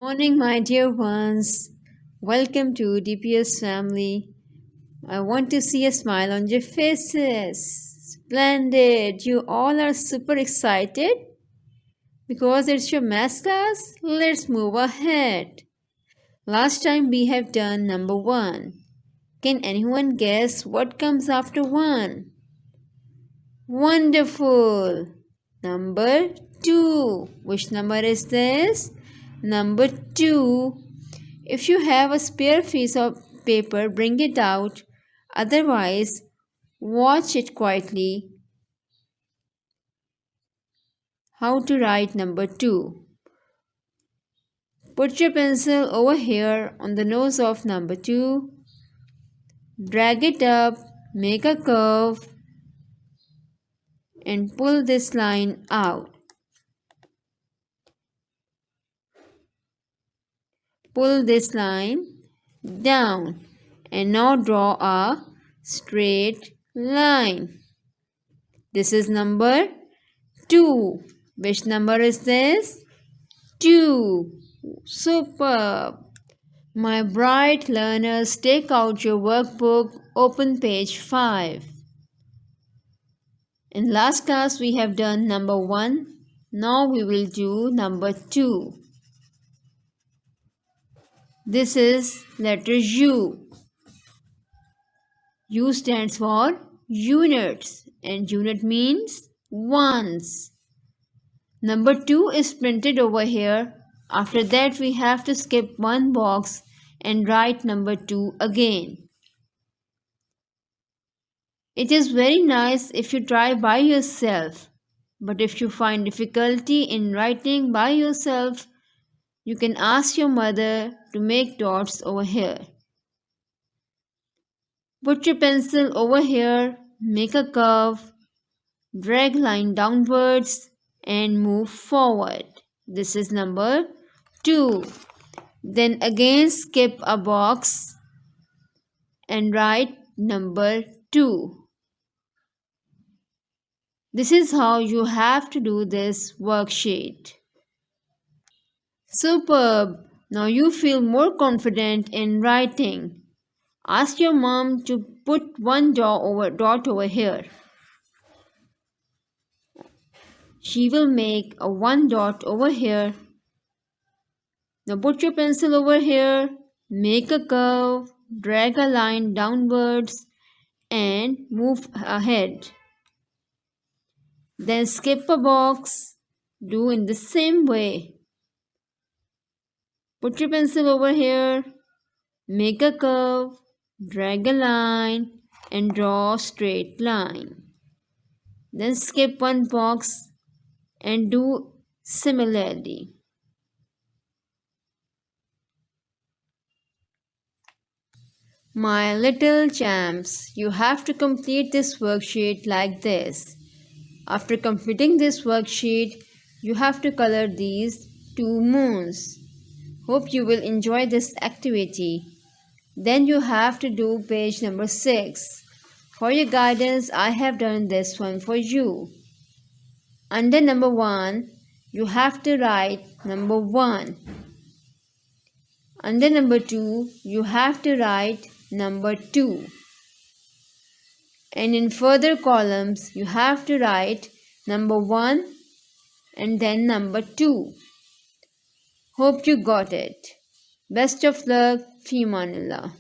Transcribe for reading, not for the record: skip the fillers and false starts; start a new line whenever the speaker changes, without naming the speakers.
Morning, my dear ones. Welcome to DPS family. I want to see a smile on your faces. Splendid. You all are super excited because it's your math class. Let's move ahead. Last time we have done number 1. Can anyone guess what comes after 1? Wonderful. Number 2. Which number is this? Number 2. If you have a spare piece of paper, bring it out. Otherwise, watch it quietly. How to write number 2. Put your pencil over here on the nose of number 2. Drag it up, make a curve, and pull this line out. Pull this line down and now draw a straight line. This is number 2. Which number is this? 2. Superb. My bright learners, take out your workbook, open page 5. In last class we have done number 1. Now we will do number 2. This is letter U. U stands for units and unit means ones. Number 2 is printed over here. After that we have to skip one box and write number 2 again. It is very nice if you try by yourself, but if you find difficulty in writing by yourself, you can ask your mother to make dots over here. Put your pencil over here, make a curve, drag line downwards and move forward. This is number 2. Then again skip a box and write number 2. This is how you have to do this worksheet. Superb! Now you feel more confident in writing. Ask your mom to put one dot over here. She will make a one dot over here. Now put your pencil over here, make a curve, drag a line downwards and move ahead. Then skip a box, do in the same way. Put your pencil over here, make a curve, drag a line and draw a straight line. Then skip one box and do similarly. My little champs, you have to complete this worksheet like this. After completing this worksheet, you have to color these 2 moons. Hope you will enjoy this activity. Then you have to do page number 6. For your guidance, I have done this one for you. Under number 1, you have to write number 1. Under number 2, you have to write number 2. And in further columns, you have to write number 1 and then number 2. Hope you got it. Best of luck. Fi Manillah.